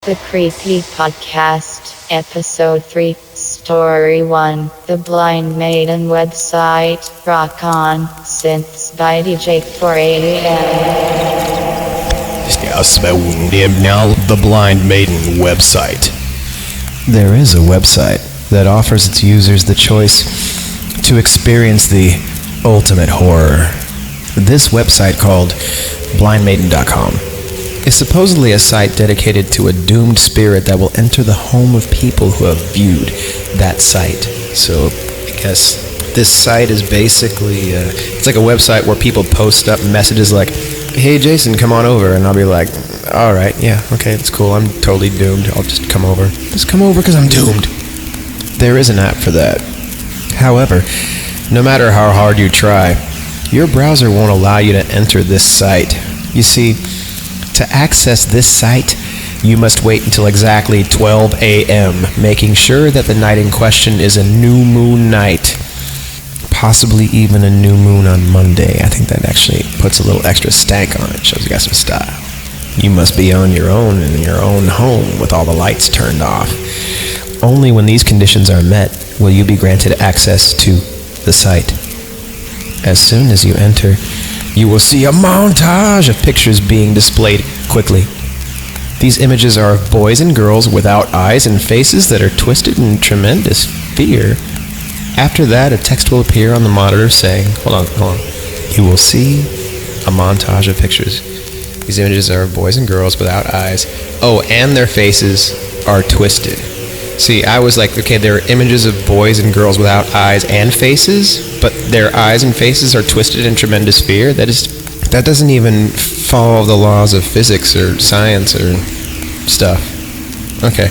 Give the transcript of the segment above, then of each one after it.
The Creepypasta, Episode 3, Story 1, The Blind Maiden Website, Rock On, Synths by DJ 4AM. Now, The Blind Maiden Website. There is a website that offers its users the choice to experience the ultimate horror. This website, called blindmaiden.com, is supposedly a site dedicated to a doomed spirit that will enter the home of people who have viewed that site. So, I guess this site is basically, it's like a website where people post up messages like, hey Jason, come on over, and I'll be like, alright, yeah, okay, it's cool, I'm totally doomed, I'll just come over. Just come over because I'm doomed. There is an app for that. However, no matter how hard you try, your browser won't allow you to enter this site. You see, to access this site, you must wait until exactly 12 a.m., making sure that the night in question is a new moon night. Possibly even a new moon on Monday. I think that actually puts a little extra stank on it, shows you got some style. You must be on your own in your own home with all the lights turned off. Only when these conditions are met will you be granted access to the site. As soon as you enter, you will see a montage of pictures being displayed quickly. These images are of boys and girls without eyes and faces that are twisted in tremendous fear. After that, a text will appear on the monitor saying, hold on. You will see a montage of pictures. These images are of boys and girls without eyes. Oh, and their faces are twisted. See, I was like, okay, there are images of boys and girls without eyes and faces, but their eyes and faces are twisted in tremendous fear? That doesn't even follow the laws of physics or science or stuff. Okay.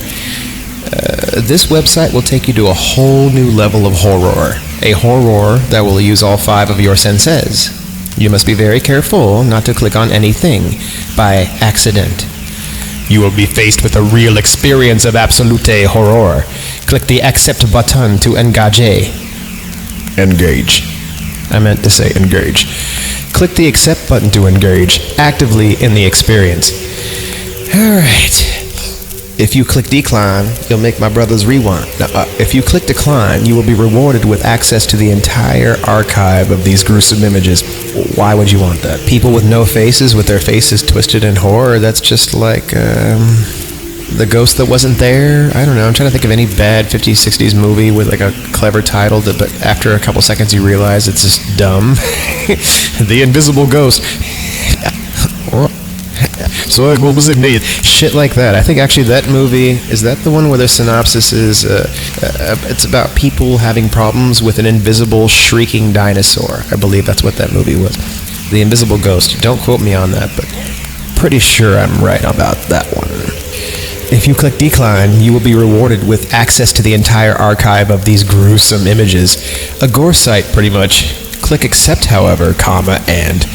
This website will take you to a whole new level of horror. A horror that will use all 5 of your senses. You must be very careful not to click on anything by accident. You will be faced with a real experience of absolute horror. Click the accept button to engage. Engage. I meant to say engage. Click the accept button to engage actively in the experience. Alright. If you click decline, you'll make my brother's rewind. Now, if you click decline, you will be rewarded with access to the entire archive of these gruesome images. Why would you want that? People with no faces, with their faces twisted in horror, that's just like, The Ghost That Wasn't There? I don't know, I'm trying to think of any bad 50s, 60s movie with like a clever title, but after a couple seconds you realize it's just dumb. The Invisible Ghost. So what was it made? Shit like that. I think actually that movie, is that the one where the synopsis is, it's about people having problems with an invisible shrieking dinosaur. I believe that's what that movie was. The Invisible Ghost. Don't quote me on that, but pretty sure I'm right about that one. If you click decline, you will be rewarded with access to the entire archive of these gruesome images. A gore site, pretty much. Click accept, however, and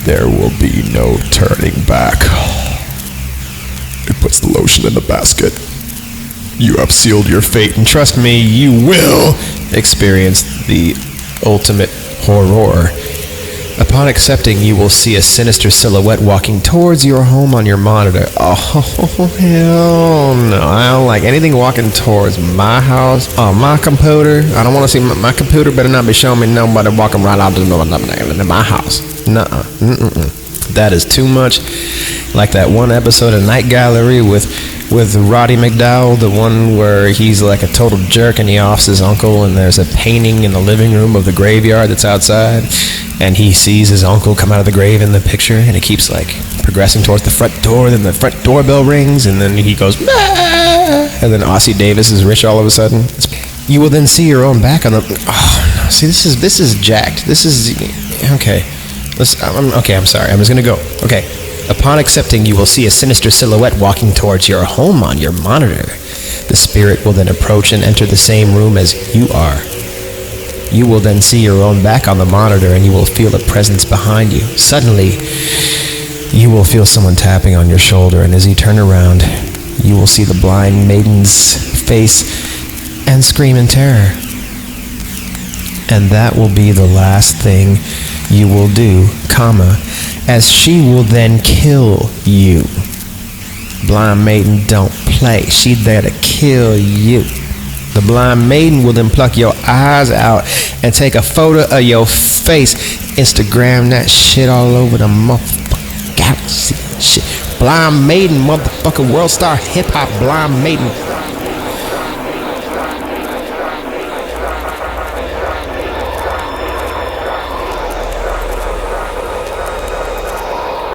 there will be no turning back. It puts the lotion in the basket. You have sealed your fate, and trust me, you will experience the ultimate horror. Upon accepting, you will see a sinister silhouette walking towards your home on your monitor. Oh, hell no. I don't like anything walking towards my house, my computer. I don't want to see my computer better not be showing me nobody walking right out to my house. Nuh-uh. That is too much. Like that one episode of Night Gallery with Roddy McDowell, the one where he's like a total jerk and he offs his uncle, and there's a painting in the living room of the graveyard that's outside, and he sees his uncle come out of the grave in the picture, and it keeps like progressing towards the front door, then the front doorbell rings, and then he goes, ah! And then Ossie Davis is rich all of a sudden. You will then see your own back on the... Oh, no. See, this is jacked. This is... Okay. I'm sorry. I'm just gonna go. Okay. Upon accepting, you will see a sinister silhouette walking towards your home on your monitor. The spirit will then approach and enter the same room as you are. You will then see your own back on the monitor, and you will feel a presence behind you. Suddenly, you will feel someone tapping on your shoulder, and as you turn around, you will see the blind maiden's face and scream in terror. And that will be the last thing you will do, as she will then kill you. Blind Maiden don't play. She there to kill you. The Blind Maiden will then pluck your eyes out and take a photo of your face. Instagram that shit all over the motherfucking galaxy. Shit. Blind Maiden, motherfucker, world star hip hop Blind Maiden.